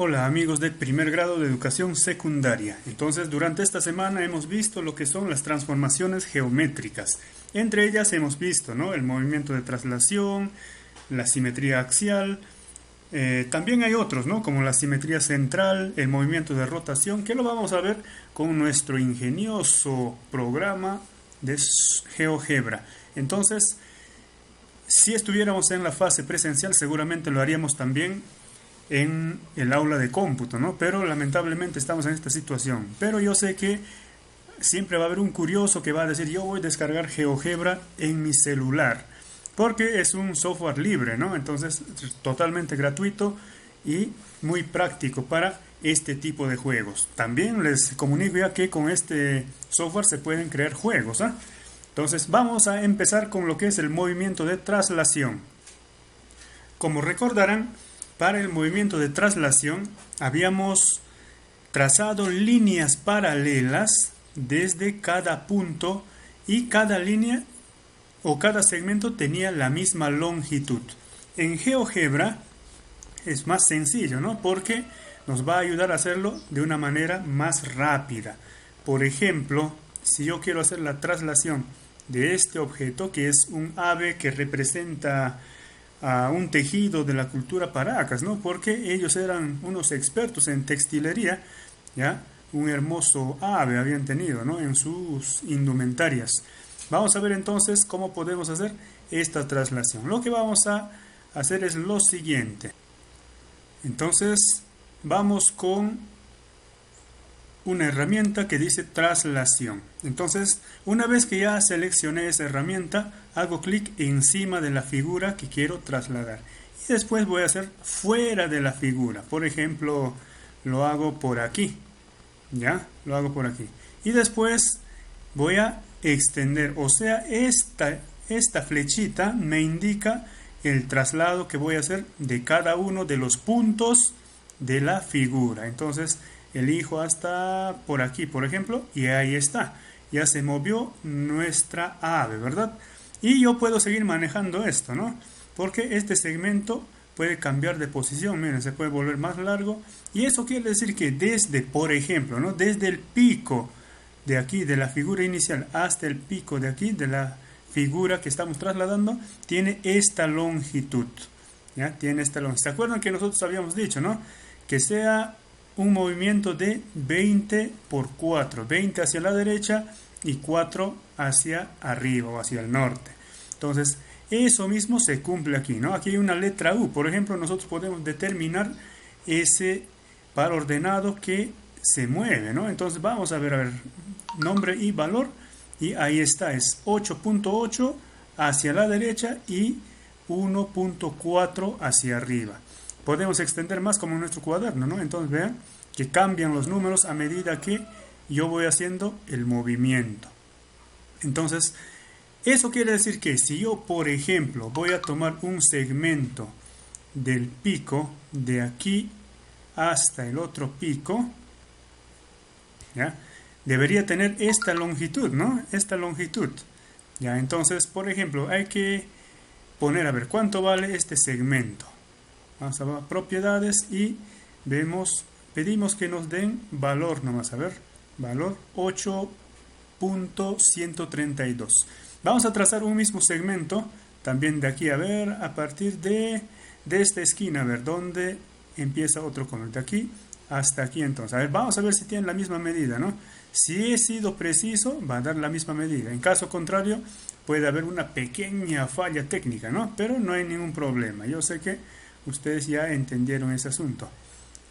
Hola amigos de primer grado de educación secundaria. Entonces, durante esta semana hemos visto lo que son las transformaciones geométricas. Entre ellas hemos visto, ¿no?, el movimiento de traslación, la simetría axial. También hay otros, ¿no?, como la simetría central, el movimiento de rotación, que lo vamos a ver con nuestro ingenioso programa de GeoGebra. Entonces, si estuviéramos en la fase presencial, seguramente lo haríamos también en el aula de cómputo, ¿no? Pero lamentablemente estamos en esta situación. Pero yo sé que siempre va a haber un curioso que va a decir: yo voy a descargar GeoGebra en mi celular, porque es un software libre, ¿no? Entonces, totalmente gratuito y muy práctico para este tipo de juegos. También les comunico ya que con este software se pueden crear juegos, ¿ah? Entonces, vamos a empezar con lo que es el movimiento de traslación. Como recordarán, para el movimiento de traslación habíamos trazado líneas paralelas desde cada punto y cada línea o cada segmento tenía la misma longitud. En GeoGebra es más sencillo, ¿no?, porque nos va a ayudar a hacerlo de una manera más rápida. Por ejemplo, si yo quiero hacer la traslación de este objeto, que es un ave que representa a un tejido de la cultura Paracas, ¿no?, porque ellos eran unos expertos en textilería, ¿ya? Un hermoso ave habían tenido, ¿no?, en sus indumentarias. Vamos a ver entonces cómo podemos hacer esta traslación. Lo que vamos a hacer es lo siguiente. Entonces, vamos con una herramienta que dice traslación. Entonces, una vez que ya seleccioné esa herramienta, hago clic encima de la figura que quiero trasladar. Y después voy a hacer fuera de la figura. Por ejemplo, lo hago por aquí. ¿Ya? Lo hago por aquí. Y después voy a extender. O sea, esta flechita me indica el traslado que voy a hacer de cada uno de los puntos de la figura. Entonces, elijo hasta por aquí, por ejemplo, y ahí está. Ya se movió nuestra ave, ¿verdad? Y yo puedo seguir manejando esto, ¿no?, porque este segmento puede cambiar de posición. Miren, se puede volver más largo. Y eso quiere decir que desde, por ejemplo, ¿no?, desde el pico de aquí, de la figura inicial, hasta el pico de aquí, de la figura que estamos trasladando, tiene esta longitud. ¿Ya? Tiene esta longitud. ¿Se acuerdan que nosotros habíamos dicho, ¿no?, que sea un movimiento de 20 por 4, 20 hacia la derecha y 4 hacia arriba o hacia el norte? Entonces, eso mismo se cumple aquí, ¿no? Aquí hay una letra U. Por ejemplo, nosotros podemos determinar ese par ordenado que se mueve, ¿no? Entonces, vamos a ver, nombre y valor, y ahí está, es 8.8 hacia la derecha y 1.4 hacia arriba. Podemos extender más como en nuestro cuaderno, ¿no? Entonces vean que cambian los números a medida que yo voy haciendo el movimiento. Entonces, eso quiere decir que si yo, por ejemplo, voy a tomar un segmento del pico de aquí hasta el otro pico, ¿ya?, debería tener esta longitud, ¿no? Esta longitud. Ya, entonces, por ejemplo, hay que poner, a ver, ¿cuánto vale este segmento? Vamos a propiedades y pedimos que nos den valor nomás, a ver, valor 8.132. Vamos a trazar un mismo segmento, también de aquí, a ver, a partir de esta esquina, a ver, ¿dónde empieza otro color? De aquí hasta aquí, entonces. A ver, vamos a ver si tienen la misma medida, ¿no? Si he sido preciso, va a dar la misma medida. En caso contrario, puede haber una pequeña falla técnica, ¿no? Pero no hay ningún problema. Yo sé que ustedes ya entendieron ese asunto.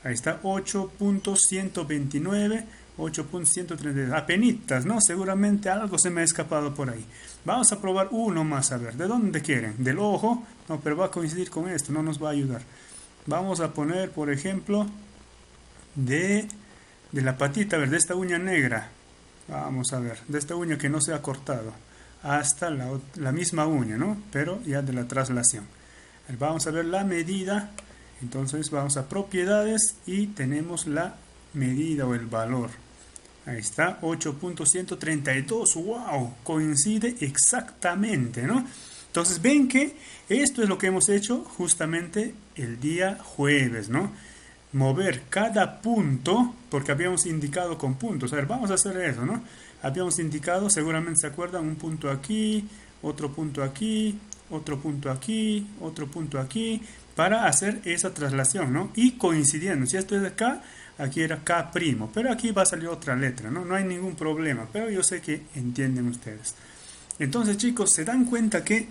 Ahí está, 8.129, 8.132. Apenitas, ¿no? Seguramente algo se me ha escapado por ahí. Vamos a probar uno más, a ver. ¿De dónde quieren? ¿Del ojo? No, pero va a coincidir con esto, no nos va a ayudar. Vamos a poner, por ejemplo, de la patita, a ver, de esta uña negra. Vamos a ver, de esta uña que no se ha cortado. Hasta la misma uña, ¿no? Pero ya de la traslación. Vamos a ver la medida. Entonces vamos a propiedades y tenemos la medida o el valor. Ahí está, 8.132. ¡Wow! Coincide exactamente, ¿no? Entonces ven que esto es lo que hemos hecho justamente el día jueves, ¿no? mover cada punto, porque habíamos indicado con puntos. A ver, vamos a hacer eso, ¿no? Habíamos indicado, seguramente se acuerdan, un punto aquí, otro punto aquí, otro punto aquí, otro punto aquí, para hacer esa traslación, ¿no? Y coincidiendo, si esto es de K, aquí era K', pero aquí va a salir otra letra, ¿no? No hay ningún problema, pero yo sé que entienden ustedes. Entonces, chicos, se dan cuenta que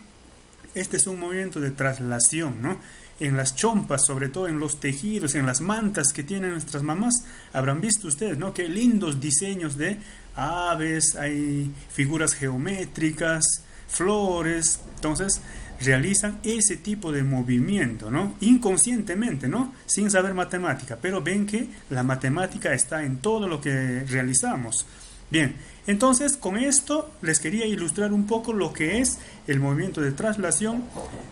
este es un movimiento de traslación, ¿no? En las chompas, sobre todo en los tejidos, en las mantas que tienen nuestras mamás, habrán visto ustedes, ¿no? Qué lindos diseños de aves, hay figuras geométricas, flores. Entonces, realizan ese tipo de movimiento, ¿no? Inconscientemente, ¿no? Sin saber matemática, pero ven que la matemática está en todo lo que realizamos. Bien, entonces con esto les quería ilustrar un poco lo que es el movimiento de traslación,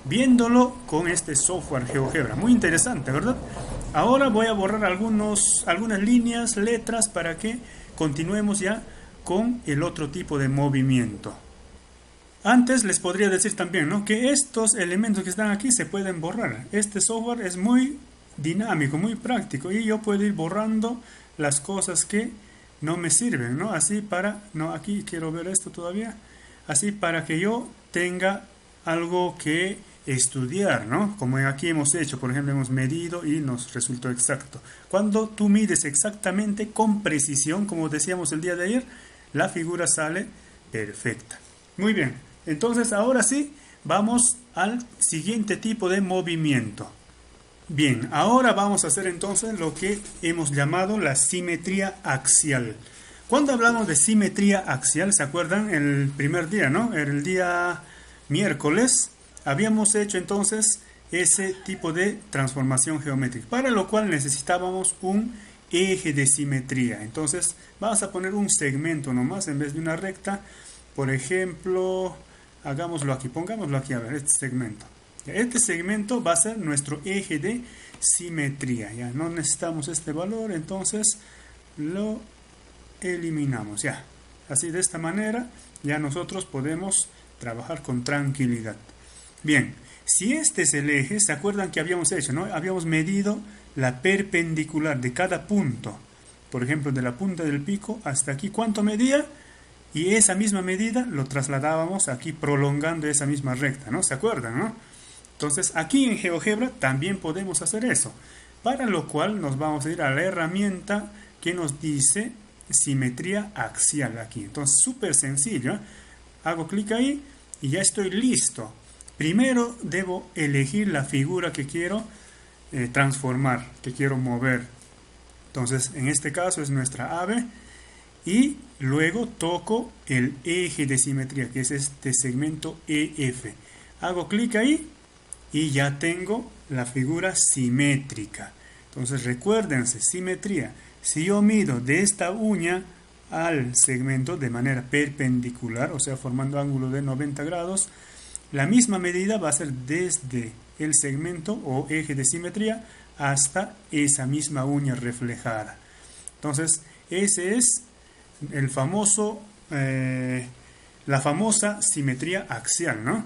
viéndolo con este software GeoGebra. Muy interesante, ¿verdad? Ahora voy a borrar algunas líneas, letras, para que continuemos ya con el otro tipo de movimiento. Antes les podría decir también, ¿no?, que estos elementos que están aquí se pueden borrar. Este software es muy dinámico, muy práctico, y yo puedo ir borrando las cosas que no me sirven, ¿no? Así para, no, aquí quiero ver esto todavía, así para que yo tenga algo que estudiar, ¿no? Como aquí hemos hecho, por ejemplo, hemos medido y nos resultó exacto. Cuando tú mides exactamente con precisión, como decíamos el día de ayer, la figura sale perfecta. Muy bien, entonces ahora sí, vamos al siguiente tipo de movimiento. Bien, ahora vamos a hacer entonces lo que hemos llamado la simetría axial. Cuando hablamos de simetría axial, ¿se acuerdan? El primer día, ¿no? El día miércoles, habíamos hecho entonces ese tipo de transformación geométrica, para lo cual necesitábamos un eje de simetría. Entonces, vamos a poner un segmento nomás en vez de una recta. Por ejemplo, hagámoslo aquí, pongámoslo aquí, a ver, este segmento. Este segmento va a ser nuestro eje de simetría. Ya no necesitamos este valor, entonces lo eliminamos. Ya, así de esta manera ya nosotros podemos trabajar con tranquilidad. Bien, si este es el eje, ¿se acuerdan que habíamos hecho, no? Habíamos medido la perpendicular de cada punto. Por ejemplo, de la punta del pico hasta aquí, ¿cuánto medía? Y esa misma medida lo trasladábamos aquí, prolongando esa misma recta, ¿no? ¿Se acuerdan, no? Entonces, aquí en GeoGebra también podemos hacer eso, para lo cual nos vamos a ir a la herramienta que nos dice simetría axial aquí. Entonces, súper sencillo, ¿eh? Hago clic ahí y ya estoy listo. Primero debo elegir la figura que quiero transformar, que quiero mover. Entonces, en este caso es nuestra ave, y luego toco el eje de simetría, que es este segmento EF. Hago clic ahí y ya tengo la figura simétrica. Entonces recuérdense, simetría. Si yo mido de esta uña al segmento de manera perpendicular, o sea, formando ángulo de 90 grados, la misma medida va a ser desde el segmento o eje de simetría hasta esa misma uña reflejada. Entonces, ese es el famoso, la famosa simetría axial, ¿no?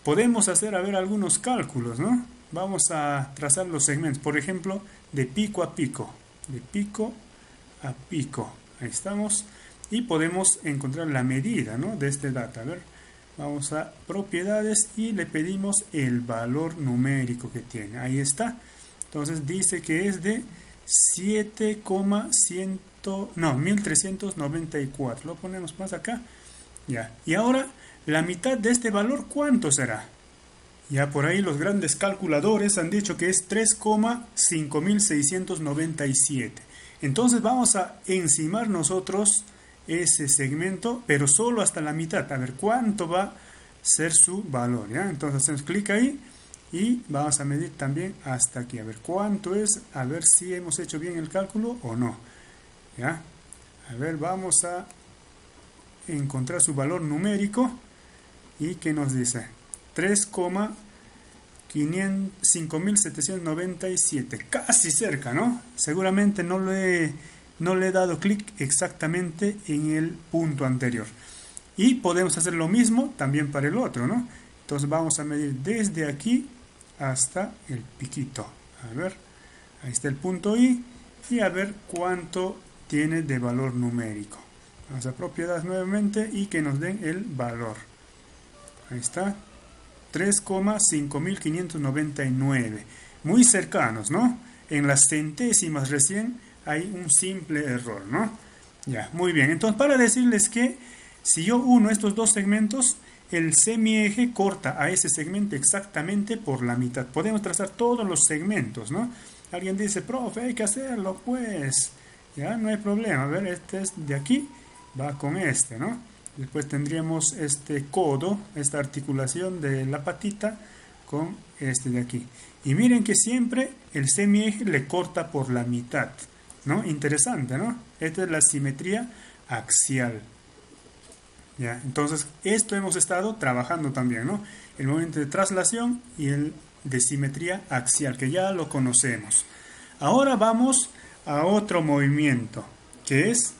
Podemos hacer, a ver, algunos cálculos, ¿no? Vamos a trazar los segmentos, por ejemplo, de pico a pico. De pico a pico. Ahí estamos. Y podemos encontrar la medida, ¿no?, de este dato. A ver, vamos a propiedades y le pedimos el valor numérico que tiene. Ahí está. Entonces dice que es de 1394. Lo ponemos más acá. Ya. Y ahora, la mitad de este valor, ¿cuánto será? Ya por ahí los grandes calculadores han dicho que es 3,5697. Entonces vamos a encimar nosotros ese segmento, pero solo hasta la mitad. A ver cuánto va a ser su valor, ¿ya? Entonces hacemos clic ahí y vamos a medir también hasta aquí. A ver cuánto es, a ver si hemos hecho bien el cálculo o no. ¿Ya? A ver, vamos a encontrar su valor numérico. ¿Y qué nos dice? 3,5797. Casi cerca, ¿no? Seguramente no le he dado clic exactamente en el punto anterior. Y podemos hacer lo mismo también para el otro, ¿no? Entonces vamos a medir desde aquí hasta el piquito. A ver, Ahí está el punto I y a ver cuánto tiene de valor numérico. Vamos a propiedades nuevamente y que nos den el valor. Ahí está, 3,5599. Muy cercanos, ¿no? En las centésimas recién hay un simple error, ¿no? Ya, muy bien. Entonces, para decirles que si yo uno estos dos segmentos, el semieje corta a ese segmento exactamente por la mitad. Podemos trazar todos los segmentos, ¿no? Alguien dice, profe, hay que hacerlo, pues. Ya, no hay problema. A ver, este es de aquí, va con este, ¿no? Después tendríamos este codo, esta articulación de la patita con este de aquí. Y miren que siempre el semieje le corta por la mitad, ¿no? Interesante, ¿no? Esta es la simetría axial. ¿Ya? Entonces, esto hemos estado trabajando también, ¿no? El movimiento de traslación y el de simetría axial, que ya lo conocemos. Ahora vamos a otro movimiento, que es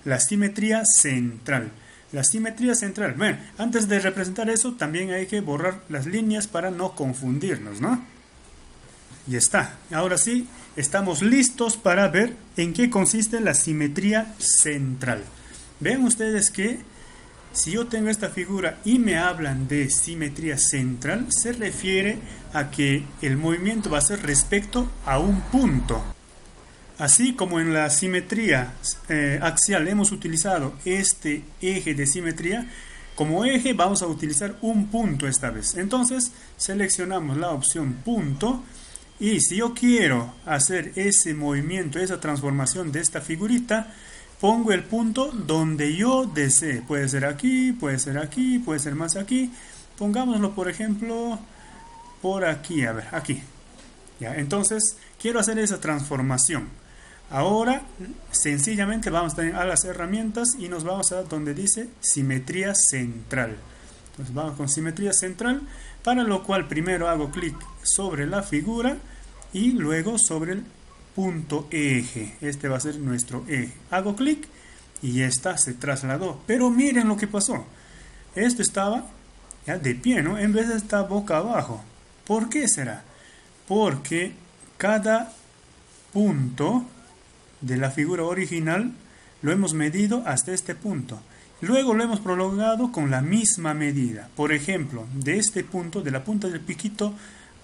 la simetría central. La simetría central. Bueno, antes de representar eso, también hay que borrar las líneas para no confundirnos, ¿no? Y está. Ahora sí, estamos listos para ver en qué consiste la simetría central. Vean ustedes que si yo tengo esta figura y me hablan de simetría central, se refiere a que el movimiento va a ser respecto a un punto. Así como en la simetría axial hemos utilizado este eje de simetría, como eje vamos a utilizar un punto esta vez. Entonces seleccionamos la opción punto y si yo quiero hacer ese movimiento, esa transformación de esta figurita, pongo el punto donde yo desee. Puede ser aquí, puede ser aquí, puede ser más aquí. Pongámoslo, por ejemplo, por aquí, a ver, aquí. ¿Ya? Entonces, quiero hacer esa transformación. Ahora, sencillamente vamos a las herramientas y nos vamos a donde dice simetría central. Entonces, vamos con simetría central, para lo cual primero hago clic sobre la figura y luego sobre el punto eje. Este va a ser nuestro eje. Hago clic y esta se trasladó. Pero miren lo que pasó. Esto estaba ya de pie, ¿no? En vez de estar boca abajo. ¿Por qué será? Porque cada punto de la figura original lo hemos medido hasta este punto. Luego lo hemos prolongado con la misma medida. Por ejemplo, de este punto, de la punta del piquito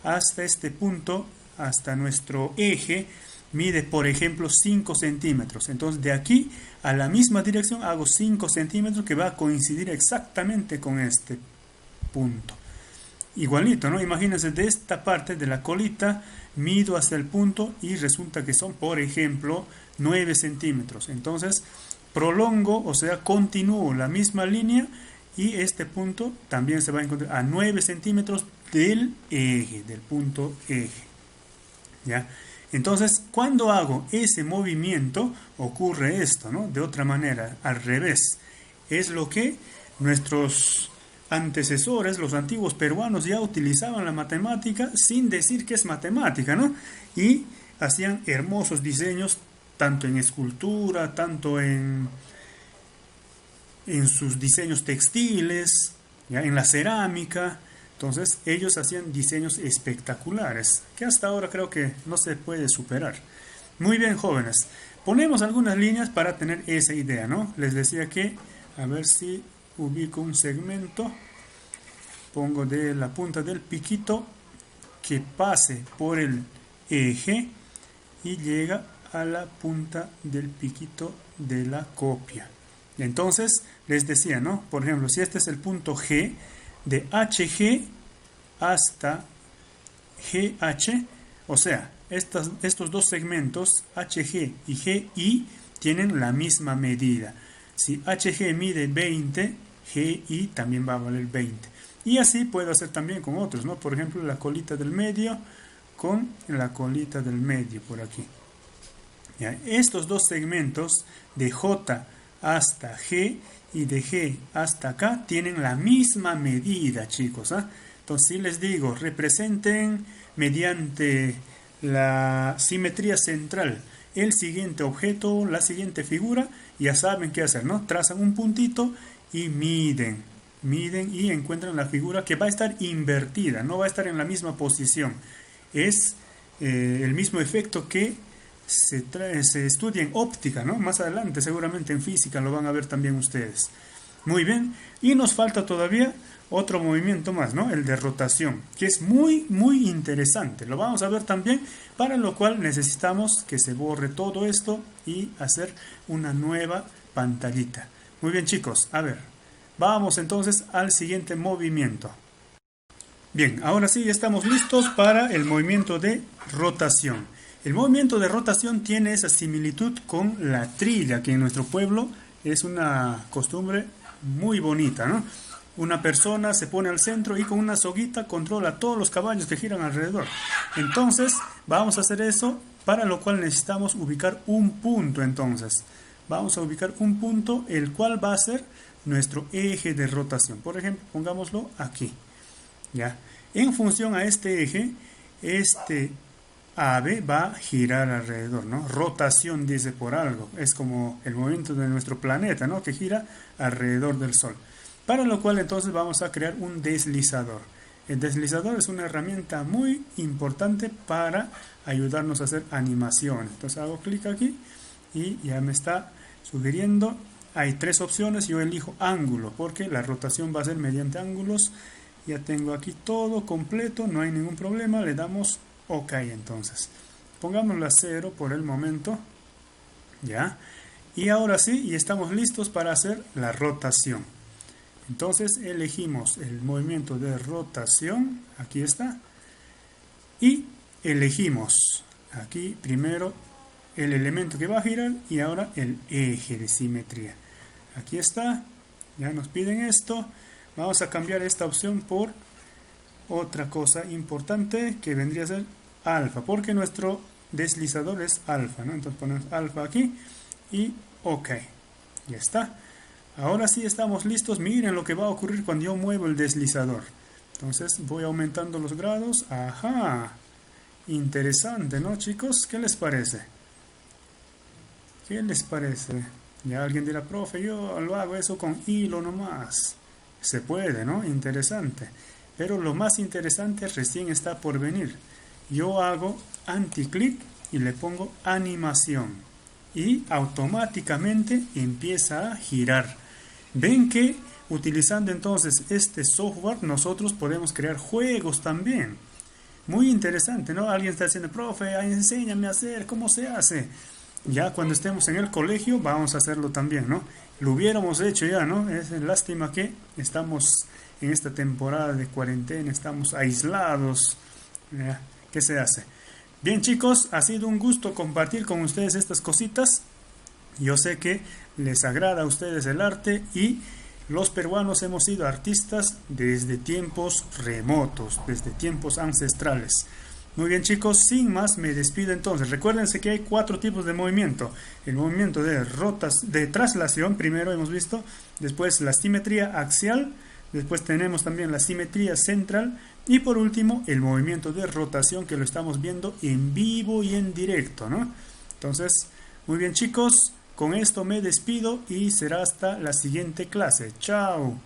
hasta este punto, hasta nuestro eje, mide, por ejemplo, 5 centímetros. Entonces, de aquí a la misma dirección hago 5 centímetros que va a coincidir exactamente con este punto. Igualito, ¿no? Imagínense, de esta parte de la colita mido hasta el punto y resulta que son, por ejemplo, 9 centímetros. Entonces, prolongo, o sea, continúo la misma línea y este punto también se va a encontrar a 9 centímetros del eje, del punto eje. ¿Ya? Entonces, cuando hago ese movimiento, ocurre esto, ¿no? De otra manera, al revés. Es lo que nuestros antecesores, los antiguos peruanos, ya utilizaban la matemática sin decir que es matemática, ¿no? Y hacían hermosos diseños, tanto en escultura, tanto en sus diseños textiles, ¿ya? En la cerámica. Entonces ellos hacían diseños espectaculares, que hasta ahora creo que no se puede superar. Muy bien, jóvenes. Ponemos algunas líneas para tener esa idea, ¿no? Les decía que, a ver si ubico un segmento. Pongo de la punta del piquito que pase por el eje y llega a la punta del piquito de la copia. Entonces, les decía, ¿no? Por ejemplo, si este es el punto G, de HG hasta GH, o sea, estos dos segmentos, HG y GI, tienen la misma medida. Si HG mide 20, GI también va a valer 20. Y así puedo hacer también con otros, ¿no? Por ejemplo, la colita del medio con la colita del medio por aquí. ¿Ya? Estos dos segmentos de J hasta G y de G hasta acá tienen la misma medida, chicos, ¿eh? Entonces, si les digo, representen mediante la simetría central el siguiente objeto, la siguiente figura, ya saben qué hacer, ¿no? Trazan un puntito y miden y encuentran la figura que va a estar invertida, no va a estar en la misma posición. Es el mismo efecto que se estudia en óptica, ¿no? Más adelante, seguramente en física lo van a ver también ustedes. Muy bien, y nos falta todavía otro movimiento más, ¿no? El de rotación, que es muy, muy interesante. Lo vamos a ver también, para lo cual necesitamos que se borre todo esto y hacer una nueva pantallita. Muy bien, chicos, a ver, vamos entonces al siguiente movimiento. Bien, ahora sí, ya estamos listos para el movimiento de rotación. El movimiento de rotación tiene esa similitud con la trilla, que en nuestro pueblo es una costumbre muy bonita, ¿no? Una persona se pone al centro y con una soguita controla a todos los caballos que giran alrededor. Entonces, vamos a hacer eso, para lo cual necesitamos ubicar un punto. Entonces, vamos a ubicar un punto, el cual va a ser nuestro eje de rotación. Por ejemplo, pongámoslo aquí. ¿Ya? En función a este eje, este ave va a girar alrededor, ¿no? Rotación dice por algo, es como el movimiento de nuestro planeta, ¿no? Que gira alrededor del Sol. Para lo cual entonces vamos a crear un deslizador. El deslizador es una herramienta muy importante para ayudarnos a hacer animación. Entonces hago clic aquí y ya me está sugiriendo. Hay tres opciones, yo elijo ángulo porque la rotación va a ser mediante ángulos. Ya tengo aquí todo completo, no hay ningún problema, le damos OK entonces. Pongámoslo a 0 por el momento. Ya. Y ahora sí, y estamos listos para hacer la rotación. Entonces elegimos el movimiento de rotación, aquí está. Y elegimos aquí primero el elemento que va a girar y ahora el eje de simetría. Aquí está, ya nos piden esto. Vamos a cambiar esta opción por otra cosa importante que vendría a ser alfa, porque nuestro deslizador es alfa, ¿no? Entonces ponemos alfa aquí y OK. Ya está. Ahora sí estamos listos. Miren lo que va a ocurrir cuando yo muevo el deslizador. Entonces voy aumentando los grados. Ajá. Interesante, ¿no, chicos? ¿Qué les parece? ¿Qué les parece? Ya alguien dirá, profe, yo lo hago eso con hilo nomás. Se puede, ¿no? Interesante. Pero lo más interesante recién está por venir. Yo hago anticlic y le pongo animación. Y automáticamente empieza a girar. Ven que utilizando entonces este software nosotros podemos crear juegos también. Muy interesante, ¿no? Alguien está diciendo, profe, enséñame a hacer, ¿cómo se hace? Ya cuando estemos en el colegio vamos a hacerlo también, ¿no? Lo hubiéramos hecho ya, ¿no? Es lástima que estamos en esta temporada de cuarentena, estamos aislados. ¿Qué se hace? Bien, chicos, ha sido un gusto compartir con ustedes estas cositas. Yo sé que les agrada a ustedes el arte y los peruanos hemos sido artistas desde tiempos remotos, desde tiempos ancestrales. Muy bien, chicos, sin más me despido entonces. Recuérdense que hay 4 tipos de movimiento. El movimiento de traslación, primero hemos visto, después la simetría axial, después tenemos también la simetría central y por último el movimiento de rotación que lo estamos viendo en vivo y en directo, ¿no? Entonces, muy bien, chicos, con esto me despido y será hasta la siguiente clase. ¡Chao!